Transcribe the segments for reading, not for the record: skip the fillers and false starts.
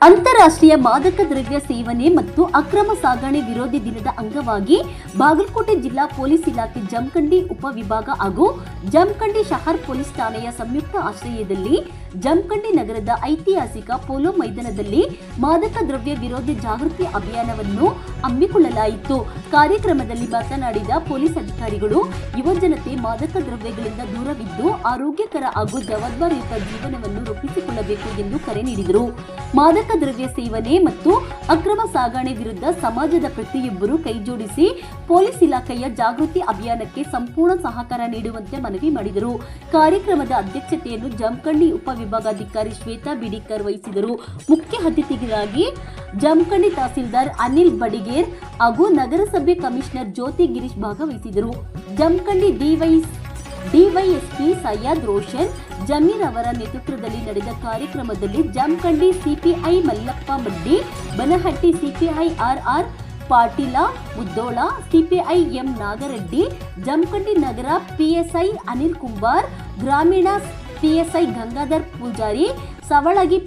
ಅಂತಾರಾಷ್ಟ್ರೀಯ ಮಾದಕ ದ್ರವ್ಯ ಸೇವನೆ ಮತ್ತು ಅಕ್ರಮ ಸಾಗಣೆ ವಿರೋಧಿ ದಿನದ ಅಂಗವಾಗಿ ಬಾಗಲಕೋಟೆ ಜಿಲ್ಲಾ ಪೊಲೀಸ್ ಇಲಾಖೆ ಜಮಖಂಡಿ ಉಪವಿಭಾಗ ಹಾಗೂ ಜಮಖಂಡಿ ಶಹರ್ ಪೊಲೀಸ್ ಠಾಣೆಯ ಸಂಯುಕ್ತ ಆಶ್ರಯದಲ್ಲಿ ಜಮಖಂಡಿ ನಗರದ ಐತಿಹಾಸಿಕ ಪೋಲೋ ಮೈದಾನದಲ್ಲಿ ಮಾದಕ ದ್ರವ್ಯ ವಿರೋಧಿ ಜಾಗೃತಿ ಅಭಿಯಾನವನ್ನು ಹಮ್ಮಿಕೊಳ್ಳಲಾಯಿತು. ಕಾರ್ಯಕ್ರಮದಲ್ಲಿ ಮಾತನಾಡಿದ ಪೊಲೀಸ್ ಅಧಿಕಾರಿಗಳು, ಯುವಜನತೆ ಮಾದಕ ದ್ರವ್ಯಗಳಿಂದ ದೂರವಿದ್ದು ಆರೋಗ್ಯಕರ ಹಾಗೂ ಜವಾಬ್ದಾರಿಯುತ ಜೀವನವನ್ನು ರೂಪಿಸಿಕೊಳ್ಳಬೇಕು ಎಂದು ಕರೆ ನೀಡಿದರು. ಮಾದಕ ದ್ರವ್ಯ ಸೇವನೆ ಮತ್ತು ಅಕ್ರಮ ಸಾಗಣೆ ವಿರುದ್ಧ ಸಮಾಜದ ಪ್ರತಿಯೊಬ್ಬರು ಕೈಜೋಡಿಸಿ ಪೊಲೀಸ್ ಇಲಾಖೆಯ ಜಾಗೃತಿ ಅಭಿಯಾನಕ್ಕೆ ಸಂಪೂರ್ಣ ಸಹಕಾರ ನೀಡುವಂತೆ ಮನವಿ ಮಾಡಿದರು. ಕಾರ್ಯಕ್ರಮದ ಅಧ್ಯಕ್ಷತೆಯನ್ನು ಜಮಖಂಡಿ ಉಪವಿಭಾಗಾಧಿಕಾರಿ ಶ್ವೇತಾ ಬಿಡಿಕರ್ ವಹಿಸಿದರು. ಮುಖ್ಯ ಅತಿಥಿಗಳಾಗಿ ಜಮಖಂಡಿ ತಹಸೀಲ್ದಾರ್ ಅನಿಲ್ ಬಡಿಗೇರ್ ಹಾಗೂ ನಗರಸಭೆ ಕಮಿಷನರ್ ಜ್ಯೋತಿ ಗಿರೀಶ್ ಭಾಗವಹಿಸಿದರು. ಜಮಖಂಡಿ ಡಿವೈಎಸ್ಪಿ ಸಯ್ಯದ್ ರೋಷನ್ ಜಮೀರ್ ಅವರ ನೇತೃತ್ವದಲ್ಲಿ ನಡೆದ ಕಾರ್ಯಕ್ರಮದಲ್ಲಿ Jamakhandi CPI Mallappa Maddi, Banahatti CPI R Patil Mudhol, CPI M Nagareddy, Jamakhandi ನಗರ ಪಿಎಸ್ಐ ಅನಿಲ್ ಕುಂಬಾರ್, ಗ್ರಾಮೀಣ ಪಿಎಸ್ಐ ಗಂಗಾಧರ್ ಪೂಜಾರಿ, ಸವಳಗಿ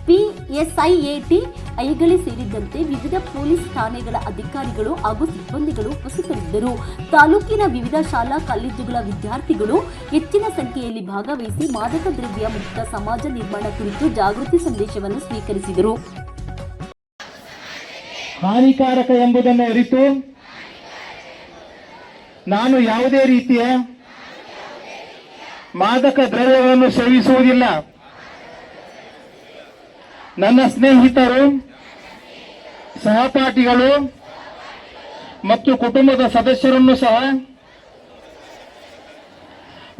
ಪಿಎಸ್ಐಎಟಿ ಐಗಳಿ ಸೇರಿದಂತೆ ವಿವಿಧ ಪೊಲೀಸ್ ಠಾಣೆಗಳ ಅಧಿಕಾರಿಗಳು ಹಾಗೂ ಸಿಬ್ಬಂದಿಗಳು ಉಪಸ್ಥಿತರಿದ್ದರು. ತಾಲೂಕಿನ ವಿವಿಧ ಶಾಲಾ ಕಾಲೇಜುಗಳ ವಿದ್ಯಾರ್ಥಿಗಳು ಹೆಚ್ಚಿನ ಸಂಖ್ಯೆಯಲ್ಲಿ ಭಾಗವಹಿಸಿ ಮಾದಕ ದ್ರವ್ಯ ಮುಕ್ತ ಸಮಾಜ ನಿರ್ಮಾಣ ಕುರಿತು ಜಾಗೃತಿ ಸಂದೇಶವನ್ನು ಸ್ವೀಕರಿಸಿದರು. ಹಾನಿಕಾರಕ ಎಂಬುದನ್ನು ಅರಿತು ನಾನು ಯಾವುದೇ ರೀತಿಯ ಮಾದಕ ದ್ರವ್ಯಗಳನ್ನು ಸೇವಿಸುವುದಿಲ್ಲ. ನನ್ನ ಸ್ನೇಹಿತರು, ಸಹಪಾಠಿಗಳು ಮತ್ತು ಕುಟುಂಬದ ಸದಸ್ಯರನ್ನು ಸಹ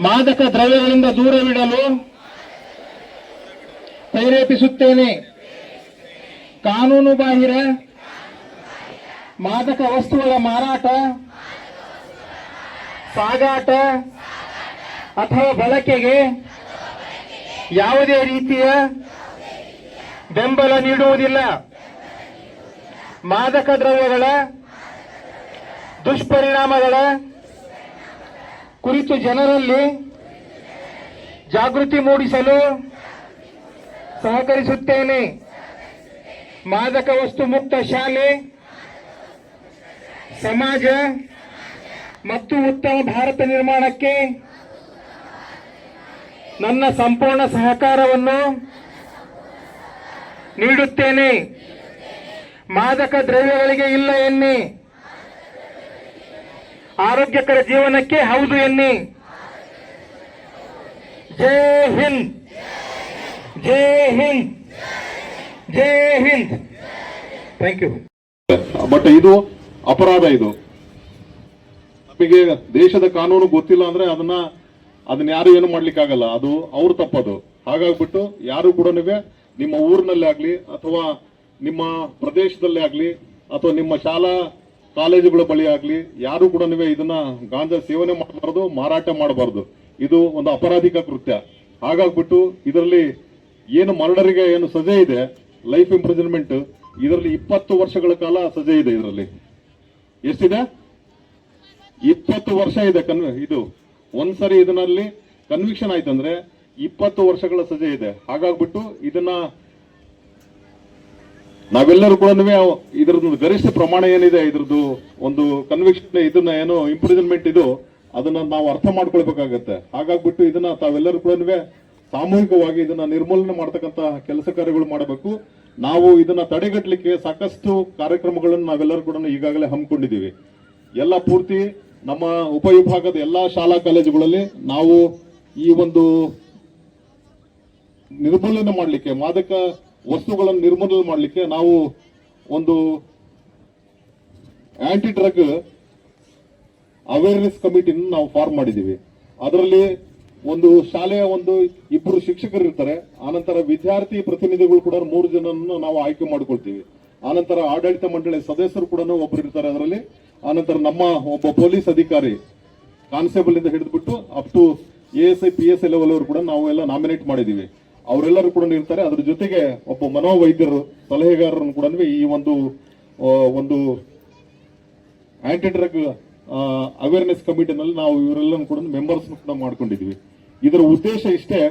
ಮಾದಕ ದ್ರವ್ಯಗಳಿಂದ ದೂರವಿಡಲು ಪ್ರೇರೇಪಿಸುತ್ತೇನೆ. ಕಾನೂನು ಬಾಹಿರ ಮಾದಕ ವಸ್ತುಗಳ ಮಾರಾಟ, ಸಾಗಾಟ ಅಥವಾ ಬಳಕೆಗೆ ಯಾವುದೇ ರೀತಿಯ ಬೆಂಬಲ ನೀಡುವುದಿಲ್ಲ. ಮಾದಕ ದ್ರವ್ಯಗಳ ದುಷ್ಪರಿಣಾಮಗಳ ಕುರಿತು ಜನರಲ್ಲಿ ಜಾಗೃತಿ ಮೂಡಿಸಲು ಸಹಕರಿಸುತ್ತೇನೆ. ಮಾದಕ ವಸ್ತು ಮುಕ್ತ ಶಾಲೆ, ಸಮಾಜ ಮತ್ತು ಉತ್ತಮ ಭಾರತ ನಿರ್ಮಾಣಕ್ಕೆ ನನ್ನ ಸಂಪೂರ್ಣ ಸಹಕಾರವನ್ನು ನೀಡುತ್ತೇನೆ. ಮಾದಕ ದ್ರವ್ಯಗಳಿಗೆ ಇಲ್ಲ ಎನ್ನಿ, ಆರೋಗ್ಯಕರ ಜೀವನಕ್ಕೆ ಹೌದು ಎನ್ನಿ. Jai Hind, Jai Hind, Jai Hind. Thank you. But ಇದು ಅಪರಾಧ. ಇದು ನಮಗೆ ದೇಶದ ಕಾನೂನು ಗೊತ್ತಿಲ್ಲ ಅಂದ್ರೆ ಅದನ್ನ ಯಾರು ಏನು ಮಾಡ್ಲಿಕ್ಕಾಗಲ್ಲ. ಅದು ಅವ್ರ ತಪ್ಪದು. ಹಾಗಾಗ್ಬಿಟ್ಟು ಯಾರು ಕೂಡ ನಿಮ್ಮ ಊರಿನಲ್ಲಿ ಆಗ್ಲಿ ಅಥವಾ ನಿಮ್ಮ ಪ್ರದೇಶದಲ್ಲಿ ಆಗ್ಲಿ ಅಥವಾ ನಿಮ್ಮ ಶಾಲಾ ಕಾಲೇಜುಗಳ ಬಳಿ ಆಗ್ಲಿ ಯಾರು ಕೂಡ ಇದನ್ನ ಗಾಂಜಾ ಸೇವನೆ ಮಾಡಬಾರ್ದು, ಮಾರಾಟ ಮಾಡಬಾರ್ದು. ಇದು ಒಂದು ಅಪರಾಧಿಕ ಕೃತ್ಯ. ಹಾಗಾಗ್ಬಿಟ್ಟು ಇದರಲ್ಲಿ ಏನು ಮರ್ಡರ್ಗೆ ಏನು ಸಜೆ ಇದೆ, ಲೈಫ್ ಇಂಪ್ರಿಸನ್ಮೆಂಟ್, ಇದರಲ್ಲಿ 20 ವರ್ಷಗಳ ಕಾಲ ಸಜೆ ಇದೆ. ಇದರಲ್ಲಿ ಎಷ್ಟಿದೆ? 20 ವರ್ಷ ಇದೆ. ಇದು ಒಂದ್ಸರಿ ಇದರಲ್ಲಿ ಕನ್ವಿಕ್ಷನ್ ಆಯ್ತಂದ್ರೆ 20 ವರ್ಷಗಳ ಸಜೆ ಇದೆ. ಹಾಗಾಗ್ಬಿಟ್ಟು ಇದನ್ನ ನಾವೆಲ್ಲರೂ ಕೂಡ ಇದ್ರದ್ದು ಗರಿಷ್ಠ ಪ್ರಮಾಣ ಏನಿದೆ, ಇದ್ರದ್ದು ಒಂದು ಕನ್ವಿಕ್ಷನ್, ಇದನ್ನ ಏನು ಇಂಪ್ರಿಸನ್ಮೆಂಟ್ ಇದು, ಅದನ್ನ ನಾವು ಅರ್ಥ ಮಾಡ್ಕೊಳ್ಬೇಕಾಗತ್ತೆ. ಹಾಗಾಗ್ಬಿಟ್ಟು ಇದನ್ನ ತಾವೆಲ್ಲರೂ ಕೂಡ ಸಾಮೂಹಿಕವಾಗಿ ಇದನ್ನ ನಿರ್ಮೂಲನೆ ಮಾಡ್ತಕ್ಕಂತ ಕೆಲಸ ಕಾರ್ಯಗಳು ಮಾಡಬೇಕು. ನಾವು ಇದನ್ನ ತಡೆಗಟ್ಟಲಿಕ್ಕೆ ಸಾಕಷ್ಟು ಕಾರ್ಯಕ್ರಮಗಳನ್ನು ನಾವೆಲ್ಲರೂ ಕೂಡ ಈಗಾಗಲೇ ಹಮ್ಮಿಕೊಂಡಿದ್ದೀವಿ. ಎಲ್ಲ ಪೂರ್ತಿ ನಮ್ಮ ಉಪವಿಭಾಗದ ಎಲ್ಲಾ ಶಾಲಾ ಕಾಲೇಜುಗಳಲ್ಲಿ ನಾವು ಈ ಒಂದು ನಿರ್ಮೂಲನೆ ಮಾಡಲಿಕ್ಕೆ, ಮಾದಕ ವಸ್ತುಗಳನ್ನು ನಿರ್ಮೂಲನೆ ಮಾಡಲಿಕ್ಕೆ ನಾವು ಒಂದು ಆಂಟಿ ಡ್ರಗ್ ಅವೇರ್ನೆಸ್ ಕಮಿಟಿನ ನಾವು ಫಾರ್ಮ್ ಮಾಡಿದ್ದೀವಿ. ಅದರಲ್ಲಿ ಒಂದು ಶಾಲೆಯ 2 ಶಿಕ್ಷಕರು ಇರ್ತಾರೆ. ಆನಂತರ ವಿದ್ಯಾರ್ಥಿ ಪ್ರತಿನಿಧಿಗಳು ಕೂಡ 3 ಜನರನ್ನು ನಾವು ಆಯ್ಕೆ ಮಾಡ್ಕೊಳ್ತೀವಿ. ಆನಂತರ ಆಡಳಿತ ಮಂಡಳಿ ಸದಸ್ಯರು ಕೂಡ ಒಬ್ಬರು ಇರ್ತಾರೆ ಅದರಲ್ಲಿ. ಆನಂತರ ನಮ್ಮ ಒಬ್ಬ ಪೊಲೀಸ್ ಅಧಿಕಾರಿ ಕಾನ್ಸ್ಟೇಬಲ್ ಇಂದ ಹಿಡಿದ್ಬಿಟ್ಟು up to ASI PSI level ಅವರು ಕೂಡ ನಾವು ಎಲ್ಲ ನಾಮಿನೇಟ್ ಮಾಡಿದೀವಿ. ಅವರೆಲ್ಲರೂ ಕೂಡ ಇರ್ತಾರೆ. ಅದ್ರ ಜೊತೆಗೆ ಒಬ್ಬ ಮನೋವೈದ್ಯರು, ಸಲಹೆಗಾರರನ್ನು ಕೂಡ ಈ ಒಂದು ಆಂಟಿ ಡ್ರಗ್ ಅವೇರ್ನೆಸ್ ಕಮಿಟಿನಲ್ಲಿ ನಾವು ಇವರೆಲ್ಲರೂ ಕೂಡ ಮೆಂಬರ್ಸ್ ಕೂಡ ಮಾಡ್ಕೊಂಡಿದ್ವಿ. ಇದರ ಉದ್ದೇಶ ಇಷ್ಟೇ,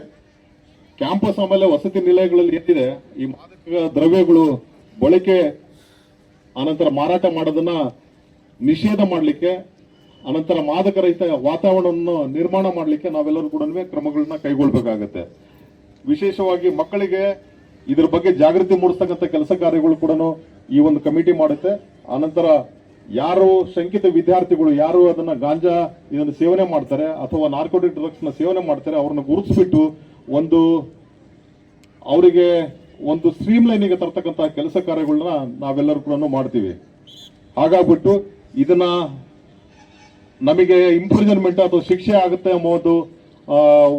ಕ್ಯಾಂಪಸ್ ಆಮೇಲೆ ವಸತಿ ನಿಲಯಗಳಲ್ಲಿ ಏನಿದೆ ಈ ಮಾದಕ ದ್ರವ್ಯಗಳು ಬಳಕೆ ಅನಂತರ ಮಾರಾಟ ಮಾಡೋದನ್ನ ನಿಷೇಧ ಮಾಡಲಿಕ್ಕೆ, ಅನಂತರ ಮಾದಕ ರಹಿತ ವಾತಾವರಣವನ್ನು ನಿರ್ಮಾಣ ಮಾಡಲಿಕ್ಕೆ ನಾವೆಲ್ಲರೂ ಕೂಡ ಕ್ರಮಗಳನ್ನ ಕೈಗೊಳ್ಬೇಕಾಗತ್ತೆ. ವಿಶೇಷವಾಗಿ ಮಕ್ಕಳಿಗೆ ಇದ್ರ ಬಗ್ಗೆ ಜಾಗೃತಿ ಮೂಡಿಸ್ತಕ್ಕಂಥ ಕೆಲಸ ಕಾರ್ಯಗಳು ಕೂಡ ಈ ಒಂದು ಕಮಿಟಿ ಮಾಡುತ್ತೆ. ಅನಂತರ ಯಾರು ಶಂಕಿತ ವಿದ್ಯಾರ್ಥಿಗಳು ಯಾರು ಅದನ್ನ ಗಾಂಜಾ ಇದನ್ನು ಸೇವನೆ ಮಾಡ್ತಾರೆ ಅಥವಾ ನಾರ್ಕೋಟಿಕ್ ಡ್ರಗ್ಸ್ ನ ಸೇವನೆ ಮಾಡ್ತಾರೆ ಅವ್ರನ್ನ ಗುರುತಿಸ್ಬಿಟ್ಟು ಅವರಿಗೆ ಒಂದು ಸ್ಟ್ರೀಮ್ ಲೈನಿಗೆ ತರ್ತಕ್ಕಂಥ ಕೆಲಸ ಕಾರ್ಯಗಳನ್ನ ನಾವೆಲ್ಲರೂ ಕೂಡ ಮಾಡ್ತೀವಿ. ಹಾಗಾಗ್ಬಿಟ್ಟು ಇದನ್ನ ನಮಗೆ ಇಂಪ್ರಿಸನ್ಮೆಂಟ್ ಅಥವಾ ಶಿಕ್ಷೆ ಆಗುತ್ತೆ ಎಂಬುದು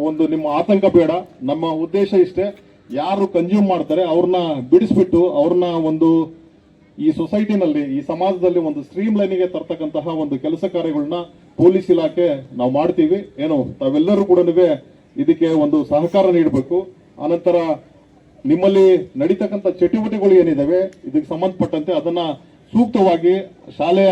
ಒಂದು ನಿಮ್ಮ ಆತಂಕ ಬೇಡ. ನಮ್ಮ ಉದ್ದೇಶ ಇಷ್ಟೇ, ಯಾರು ಕನ್ಸ್ಯೂಮ್ ಮಾಡ್ತಾರೆ ಅವ್ರನ್ನ ಬಿಡಿಸ್ಬಿಟ್ಟು ಅವ್ರನ್ನ ಒಂದು ಈ ಸೊಸೈಟಿನಲ್ಲಿ ಈ ಸಮಾಜದಲ್ಲಿ ಒಂದು ಸ್ಟ್ರೀಮ್ ಲೈನಿಗೆ ತರ್ತಕ್ಕಂತಹ ಒಂದು ಕೆಲಸ ಕಾರ್ಯಗಳನ್ನ ಪೊಲೀಸ್ ಇಲಾಖೆ ನಾವು ಮಾಡ್ತೀವಿ. ಏನು ತಾವೆಲ್ಲರೂ ಕೂಡ ಇದಕ್ಕೆ ಒಂದು ಸಹಕಾರ ನೀಡಬೇಕು. ಅನಂತರ ನಿಮ್ಮಲ್ಲಿ ನಡೀತಕ್ಕಂಥ ಚಟುವಟಿಕೆಗಳು ಏನಿದಾವೆ ಇದಕ್ಕೆ ಸಂಬಂಧಪಟ್ಟಂತೆ ಅದನ್ನ ಸೂಕ್ತವಾಗಿ ಶಾಲೆಯ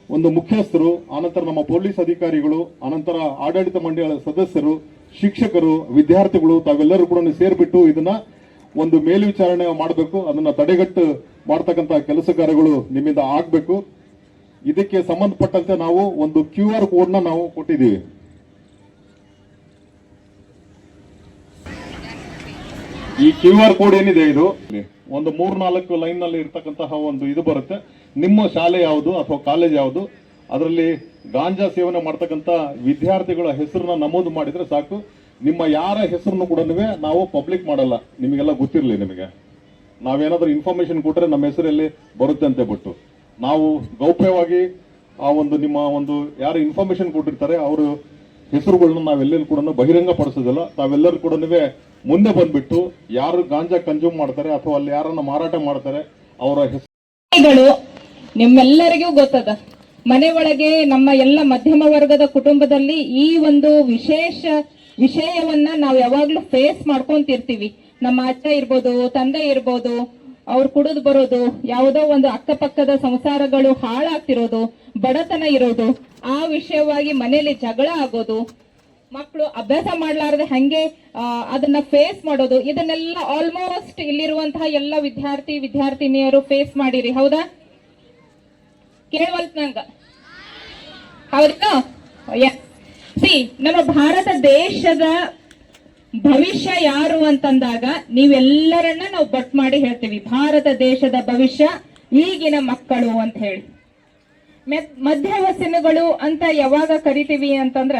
ಒಂದು ಮುಖ್ಯಸ್ಥರು, ಅನಂತರ ನಮ್ಮ ಪೊಲೀಸ್ ಅಧಿಕಾರಿಗಳು, ಅನಂತರ ಆಡಳಿತ ಮಂಡಳಿಯ ಸದಸ್ಯರು, ಶಿಕ್ಷಕರು, ವಿದ್ಯಾರ್ಥಿಗಳು ತಾವೆಲ್ಲರೂ ಕೂಡ ಸೇರ್ಬಿಟ್ಟು ಇದನ್ನ ಒಂದು ಮೇಲ್ವಿಚಾರಣೆ ಮಾಡಬೇಕು. ಅದನ್ನ ತಡೆಗಟ್ಟು ಮಾಡ್ತಕ್ಕಂಥ ಕೆಲಸ ಕಾರ್ಯಗಳು ನಿಮ್ಮಿಂದ ಆಗ್ಬೇಕು. ಇದಕ್ಕೆ ಸಂಬಂಧಪಟ್ಟಂತೆ ನಾವು ಒಂದು QR ಕೋಡ್ ನಾವು ಕೊಟ್ಟಿದ್ದೀವಿ. ಈ QR ಕೋಡ್ ಏನಿದೆ ಇದು ಒಂದು 3-4 ಲೈನ್ ನಲ್ಲಿ ಇರ್ತಕ್ಕಂತಹ ಒಂದು ಇದು ಬರುತ್ತೆ. ನಿಮ್ಮ ಶಾಲೆ ಯಾವುದು ಅಥವಾ ಕಾಲೇಜ್ ಯಾವುದು, ಅದರಲ್ಲಿ ಗಾಂಜಾ ಸೇವನೆ ಮಾಡ್ತಕ್ಕಂಥ ವಿದ್ಯಾರ್ಥಿಗಳ ಹೆಸರನ್ನ ನಮೂದು ಮಾಡಿದ್ರೆ ಸಾಕು. ನಿಮ್ಮ ಯಾರ ಹೆಸರನ್ನು ಕೂಡ ನಾವು ಪಬ್ಲಿಕ್ ಮಾಡಲ್ಲ, ನಿಮಗೆಲ್ಲ ಗೊತ್ತಿರಲಿ. ನಿಮಗೆ ನಾವೇನಾದ್ರೂ ಇನ್ಫಾರ್ಮೇಶನ್ ಕೊಟ್ರೆ ನಮ್ಮ ಹೆಸರಲ್ಲಿ ಬರುತ್ತೆ ಅಂತ ಬಿಟ್ಟು ನಾವು ಗೌಪ್ಯವಾಗಿ ಆ ಒಂದು ನಿಮ್ಮ ಒಂದು ಯಾರು ಇನ್ಫಾರ್ಮೇಶನ್ ಕೊಟ್ಟಿರ್ತಾರೆ ಅವರ ಹೆಸರುಗಳನ್ನ ನಾವೆಲ್ಲರೂ ಕೂಡ ಬಹಿರಂಗ ಪಡಿಸೋದಿಲ್ಲ. ತಾವೆಲ್ಲರೂ ಕೂಡ ಮುಂದೆ ಬಂದ್ಬಿಟ್ಟು ಯಾರು ಗಾಂಜಾ ಕನ್ಸ್ಯೂಮ್ ಮಾಡ್ತಾರೆ ಅಥವಾ ಅಲ್ಲಿ ಯಾರನ್ನ ಮಾರಾಟ ಮಾಡ್ತಾರೆ ಅವರ ಹೆಸರುಗಳು ನಿಮ್ಮೆಲ್ಲರಿಗೂ ಗೊತ್ತದ. ಮನೆ ಒಳಗೆ ನಮ್ಮ ಎಲ್ಲ ಮಧ್ಯಮ ವರ್ಗದ ಕುಟುಂಬದಲ್ಲಿ ಈ ಒಂದು ವಿಷಯವನ್ನ ನಾವು ಯಾವಾಗ್ಲೂ ಫೇಸ್ ಮಾಡ್ಕೊಂತಿರ್ತೀವಿ. ನಮ್ಮ ಅಜ್ಜ ಇರ್ಬೋದು, ತಂದೆ ಇರ್ಬೋದು, ಅವ್ರು ಕುಡಿದು ಬರೋದು, ಯಾವುದೋ ಒಂದು ಅಕ್ಕಪಕ್ಕದ ಸಂಸಾರಗಳು ಹಾಳಾಗ್ತಿರೋದು, ಬಡತನ ಇರೋದು, ಆ ವಿಷಯವಾಗಿ ಮನೆಯಲ್ಲಿ ಜಗಳ ಆಗೋದು, ಮಕ್ಕಳು ಅಭ್ಯಾಸ ಮಾಡ್ಲಾರ್ದೆ ಹಂಗೆ ಅದನ್ನ ಫೇಸ್ ಮಾಡೋದು, ಇದನ್ನೆಲ್ಲ ಆಲ್ಮೋಸ್ಟ್ ಇಲ್ಲಿರುವಂತಹ ಎಲ್ಲ ವಿದ್ಯಾರ್ಥಿನಿಯರು ಫೇಸ್ ಮಾಡಿರಿ. ಹೌದಾ? ಕೇಳವಲ್ತ್ ನಂಗ? ಹೌದಾ? ನಮ್ಮ ಭಾರತ ದೇಶದ ಭವಿಷ್ಯ ಯಾರು ಅಂತಂದಾಗ ನೀವೆಲ್ಲರನ್ನ ನಾವು ಬಟ್ ಮಾಡಿ ಹೇಳ್ತೀವಿ, ಭಾರತ ದೇಶದ ಭವಿಷ್ಯ ಈಗಿನ ಮಕ್ಕಳು ಅಂತ ಹೇಳಿ. ಮಧ್ಯವಸನಗಳು ಅಂತ ಯಾವಾಗ ಕರಿತೀವಿ ಅಂತಂದ್ರ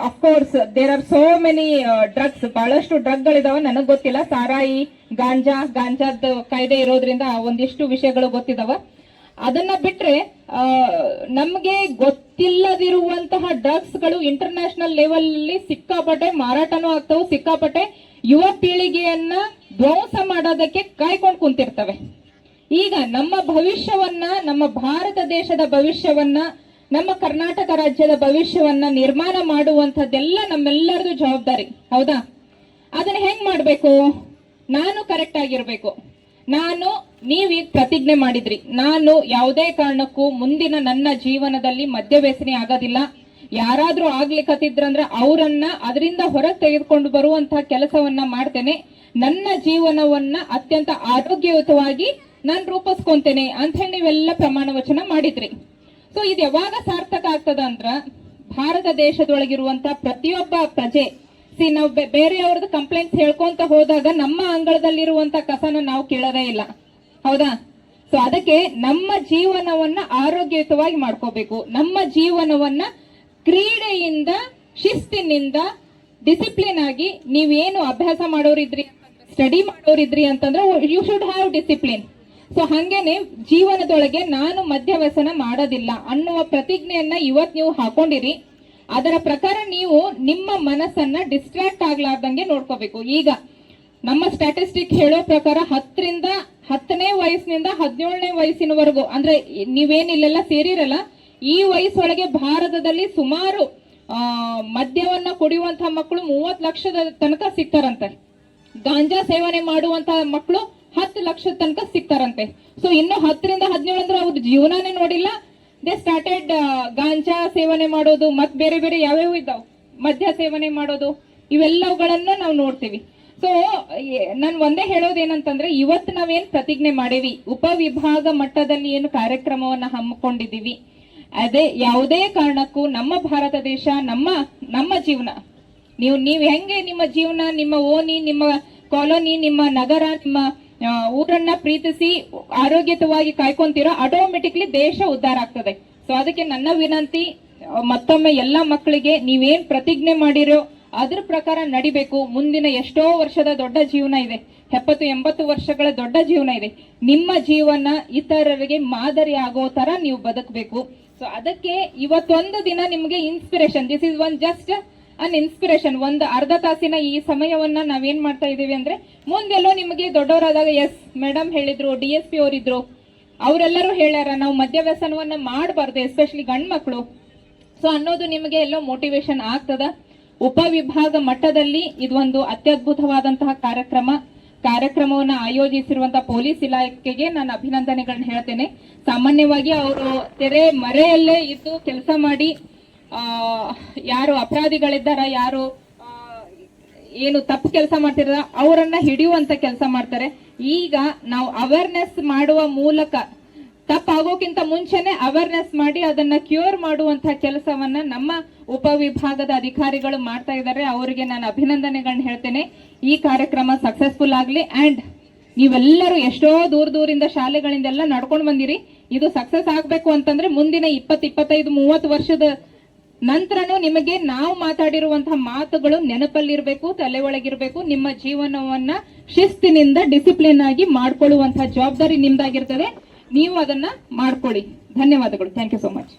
of course there are so many drugs, ಬಹಳಷ್ಟು ಡ್ರಗ್ಗಳಿದಾವ. ನನಗ್ ಗೊತ್ತಿಲ್ಲ, ಸಾರಾಯಿ, ಗಾಂಜಾದ ಕಾಯ್ದೆ ಇರೋದ್ರಿಂದ ಒಂದಿಷ್ಟು ವಿಷಯಗಳು ಗೊತ್ತಿದಾವ. ಅದನ್ನ ಬಿಟ್ರೆ ನಮ್ಗೆ ಗೊತ್ತಿಲ್ಲದಿರುವಂತಹ ಡ್ರಗ್ಸ್ ಗಳು ಇಂಟರ್ನ್ಯಾಷನಲ್ ಲೆವೆಲ್ ಅಲ್ಲಿ ಸಿಕ್ಕಾಪಟ್ಟೆ ಮಾರಾಟನೂ ಆಗ್ತಾವು, ಸಿಕ್ಕಾಪಟ್ಟೆ ಯುವ ಪೀಳಿಗೆಯನ್ನ ಧ್ವಂಸ ಮಾಡೋದಕ್ಕೆ ಕಾಯ್ಕೊಂಡು ಕುಂತಿರ್ತವೆ. ಈಗ ನಮ್ಮ ಭವಿಷ್ಯವನ್ನ, ನಮ್ಮ ಭಾರತ ದೇಶದ ಭವಿಷ್ಯವನ್ನ, ನಮ್ಮ ಕರ್ನಾಟಕ ರಾಜ್ಯದ ಭವಿಷ್ಯವನ್ನ ನಿರ್ಮಾಣ ಮಾಡುವಂತದ್ದೆಲ್ಲ ನಮ್ಮೆಲ್ಲರದು ಜವಾಬ್ದಾರಿ. ಹೌದಾ? ಅದನ್ನ ಹೆಂಗ್ ಮಾಡ್ಬೇಕು? ನಾನು ಕರೆಕ್ಟ್ ಆಗಿರ್ಬೇಕು. ನೀವೀಗ ಪ್ರತಿಜ್ಞೆ ಮಾಡಿದ್ರಿ, ನಾನು ಯಾವುದೇ ಕಾರಣಕ್ಕೂ ಮುಂದಿನ ನನ್ನ ಜೀವನದಲ್ಲಿ ಮದ್ಯವ್ಯಸನಿ ಆಗೋದಿಲ್ಲ. ಯಾರಾದ್ರೂ ಆಗ್ಲಿಕ್ಕತ್ತಿದ್ರಂದ್ರೆ ಅವರನ್ನ ಅದರಿಂದ ಹೊರಗೆ ತೆಗೆದುಕೊಂಡು ಬರುವಂತಹ ಕೆಲಸವನ್ನ ಮಾಡ್ತೇನೆ. ನನ್ನ ಜೀವನವನ್ನ ಅತ್ಯಂತ ಆರೋಗ್ಯಯುತವಾಗಿ ನಾನು ರೂಪಿಸ್ಕೊಂತೇನೆ ಅಂತ ಹೇಳಿ ನೀವೆಲ್ಲ ಪ್ರಮಾಣ ವಚನ ಮಾಡಿದ್ರಿ. ಸೊ ಇದು ಯಾವಾಗ ಸಾರ್ಥಕ ಆಗ್ತದ ಅಂದ್ರ, ಭಾರತ ದೇಶದೊಳಗಿರುವಂತ ಪ್ರತಿಯೊಬ್ಬ ಪ್ರಜೆ, ನಾವು ಬೇರೆಯವ್ರದ್ದು ಕಂಪ್ಲೇಂಟ್ಸ್ ಹೇಳ್ಕೊಂತ ಹೋದಾಗ ನಮ್ಮ ಅಂಗಳದಲ್ಲಿರುವಂತ ಕಸನ ನಾವು ಕೇಳೋದೇ ಇಲ್ಲ. ಹೌದಾ? ಸೊ ಅದಕ್ಕೆ ನಮ್ಮ ಜೀವನವನ್ನ ಆರೋಗ್ಯಯುತವಾಗಿ ಮಾಡ್ಕೋಬೇಕು. ನಮ್ಮ ಜೀವನವನ್ನ ಕ್ರೀಡೆಯಿಂದ, ಶಿಸ್ತಿನಿಂದ, ಡಿಸಿಪ್ಲಿನ್ ಆಗಿ, ನೀವೇನು ಅಭ್ಯಾಸ ಮಾಡೋರಿದ್ರಿ, ಸ್ಟಡಿ ಮಾಡೋರಿದ್ರಿ ಅಂತಂದ್ರೆ you should have discipline. So ಹಂಗೇನೆ ಜೀವನದೊಳಗೆ ನಾನು ಮದ್ಯವ್ಯಸನ ಮಾಡೋದಿಲ್ಲ ಅನ್ನುವ ಪ್ರತಿಜ್ಞೆಯನ್ನ ಇವತ್ ನೀವು ಹಾಕೊಂಡಿರಿ. ಅದರ ಪ್ರಕಾರ ನೀವು ನಿಮ್ಮ ಮನಸ್ಸನ್ನ ಡಿಸ್ಟ್ರಾಕ್ಟ್ ಆಗ್ಲಾರ್ದಂಗೆ ನೋಡ್ಕೋಬೇಕು. ಈಗ ನಮ್ಮ ಸ್ಟ್ಯಾಟಿಸ್ಟಿಕ್ ಹೇಳೋ ಪ್ರಕಾರ 10ನೇ ವಯಸ್ಸಿನಿಂದ 17ನೇ ವಯಸ್ಸಿನವರೆಗೂ, ಅಂದ್ರೆ ನೀವೇನಿಲ್ಲೆಲ್ಲ ಸೇರಿರಲ್ಲ, ಈ ವಯಸ್ಸೊಳಗೆ ಭಾರತದಲ್ಲಿ ಸುಮಾರು ಮದ್ಯವನ್ನ ಕುಡಿಯುವಂತಹ ಮಕ್ಕಳು 30 ಲಕ್ಷದ ತನಕ ಸಿಗ್ತಾರಂತೆ. ಗಾಂಜಾ ಸೇವನೆ ಮಾಡುವಂತಹ ಮಕ್ಕಳು 10 ಲಕ್ಷದ ತನಕ ಸಿಗ್ತಾರಂತೆ. ಸೊ ಇನ್ನು 10ರಿಂದ 17 ಅಂದ್ರೆ ಅವ್ರ ಜೀವನನೇ ನೋಡಿಲ್ಲ, ದೇ ಸ್ಟಾರ್ಟೆಡ್ ಗಾಂಜಾ ಸೇವನೆ ಮಾಡೋದು, ಮತ್ ಬೇರೆ ಬೇರೆ ಯಾವ್ಯಾವ ಇದ್ದಾವ್, ಮದ್ಯ ಸೇವನೆ ಮಾಡೋದು, ಇವೆಲ್ಲವುಗಳನ್ನ ನಾವು ನೋಡ್ತೀವಿ. ಸೊ ಸೊ ನಾನು ಒಂದೇ ಹೇಳೋದೇನಂತಂದ್ರೆ ಇವತ್ತು ನಾವೇನ್ ಪ್ರತಿಜ್ಞೆ ಮಾಡೇವಿ, ಉಪವಿಭಾಗ ಮಟ್ಟದಲ್ಲಿ ಏನು ಕಾರ್ಯಕ್ರಮವನ್ನ ಹಮ್ಮಿಕೊಂಡಿದೀವಿ, ಅದೇ ಯಾವುದೇ ಕಾರಣಕ್ಕೂ ನಮ್ಮ ಭಾರತ ದೇಶ, ನಮ್ಮ ಜೀವನ, ನೀವು ಹೆಂಗೆ ನಿಮ್ಮ ಜೀವನ, ನಿಮ್ಮ ಓಣಿ, ನಿಮ್ಮ ಕಾಲೋನಿ, ನಿಮ್ಮ ನಗರ, ನಿಮ್ಮ ಊರನ್ನ ಪ್ರೀತಿಸಿ ಆರೋಗ್ಯಯುತವಾಗಿ ಕಾಯ್ಕೊಂತೀರೋ ಆಟೋಮೆಟಿಕ್ಲಿ ದೇಶ ಉದ್ಧಾರ ಆಗ್ತದೆ. ಸೊ ಅದಕ್ಕೆ ನನ್ನ ವಿನಂತಿ ಮತ್ತೊಮ್ಮೆ ಎಲ್ಲ ಮಕ್ಕಳಿಗೆ ನೀವೇನ್ ಪ್ರತಿಜ್ಞೆ ಮಾಡಿರೋ ಅದ್ರ ಪ್ರಕಾರ ನಡಿಬೇಕು. ಮುಂದಿನ ಎಷ್ಟೋ ವರ್ಷದ ದೊಡ್ಡ ಜೀವನ ಇದೆ, 70-80 ವರ್ಷಗಳ ದೊಡ್ಡ ಜೀವನ ಇದೆ. ನಿಮ್ಮ ಜೀವನ ಇತರರಿಗೆ ಮಾದರಿ ಆಗೋ ತರ ನೀವು ಬದುಕಬೇಕು. ಸೊ ಅದಕ್ಕೆ ಇವತ್ತೊಂದು ದಿನ ನಿಮಗೆ inspiration, this is one just an inspiration. ಒಂದು ಅರ್ಧ ತಾಸಿನ ಈ ಸಮಯವನ್ನ ನಾವೇನ್ ಮಾಡ್ತಾ ಇದೀವಿ ಅಂದ್ರೆ, ಮುಂದೆಲ್ಲೋ ನಿಮಗೆ ದೊಡ್ಡವರಾದಾಗ ಎಸ್ ಮೇಡಮ್ ಹೇಳಿದ್ರು, DSP ಅವರಿದ್ರು, ಅವರೆಲ್ಲರೂ ಹೇಳ್ಯಾರ ನಾವು ಮದ್ಯವ್ಯಸನವನ್ನ ಮಾಡಬಾರ್ದು, ಎಸ್ಪೆಷಲಿ ಗಂಡ್ ಮಕ್ಕಳು. ಸೊ ಅನ್ನೋದು ನಿಮಗೆ ಎಲ್ಲೋ ಮೋಟಿವೇಶನ್ ಆಗ್ತದ. ಉಪವಿಭಾಗ ಮಟ್ಟದಲ್ಲಿ ಇದೊಂದು ಅತ್ಯದ್ಭುತವಾದಂತಹ ಕಾರ್ಯಕ್ರಮವನ್ನ ಆಯೋಜಿಸಿರುವಂತಹ ಪೊಲೀಸ್ ಇಲಾಖೆಗೆ ನಾನು ಅಭಿನಂದನೆಗಳನ್ನ ಹೇಳ್ತೇನೆ. ಸಾಮಾನ್ಯವಾಗಿ ಅವರು ತೆರೆ ಮರೆಯಲ್ಲೇ ಇದ್ದು ಕೆಲಸ ಮಾಡಿ ಯಾರು ಅಪರಾಧಿಗಳಿದ್ದಾರ, ಯಾರು ಏನು ತಪ್ಪು ಕೆಲಸ ಮಾಡ್ತಿರ ಅವರನ್ನ ಹಿಡಿಯುವಂತ ಕೆಲಸ ಮಾಡ್ತಾರೆ. ಈಗ ನಾವು ಅವೇರ್ನೆಸ್ ಮಾಡುವ ಮೂಲಕ, ತಪ್ಪಾಗೋಕ್ಕಿಂತ ಮುಂಚೆನೆ ಅವೇರ್ನೆಸ್ ಮಾಡಿ ಅದನ್ನ ಕ್ಯೂರ್ ಮಾಡುವಂತಹ ಕೆಲಸವನ್ನ ನಮ್ಮ ಉಪವಿಭಾಗದ ಅಧಿಕಾರಿಗಳು ಮಾಡ್ತಾ ಇದ್ದಾರೆ. ಅವರಿಗೆ ನಾನು ಅಭಿನಂದನೆಗಳನ್ನ ಹೇಳ್ತೇನೆ. ಈ ಕಾರ್ಯಕ್ರಮ ಸಕ್ಸಸ್ಫುಲ್ ಆಗ್ಲಿ. ಅಂಡ್ ನೀವೆಲ್ಲರೂ ಎಷ್ಟೋ ದೂರದಿಂದ ಶಾಲೆಗಳಿಂದೆಲ್ಲ ನಡ್ಕೊಂಡು ಬಂದಿರಿ. ಇದು ಸಕ್ಸಸ್ ಆಗ್ಬೇಕು ಅಂತಂದ್ರೆ ಮುಂದಿನ 20-25-30 ವರ್ಷದ ನಂತರನೂ ನಿಮಗೆ ನಾವು ಮಾತಾಡಿರುವಂತಹ ಮಾತುಗಳು ನೆನಪಲ್ಲಿರ್ಬೇಕು, ತಲೆ ಒಳಗಿರ್ಬೇಕು. ನಿಮ್ಮ ಜೀವನವನ್ನ ಶಿಸ್ತಿನಿಂದ ಡಿಸಿಪ್ಲಿನ್ ಆಗಿ ಮಾಡ್ಕೊಳ್ಳುವಂತಹ ಜವಾಬ್ದಾರಿ ನಿಮ್ದಾಗಿರ್ತದೆ. ನೀವು ಅದನ್ನ ಮಾಡ್ಕೊಳ್ಳಿ. ಧನ್ಯವಾದಗಳು. Thank you so much.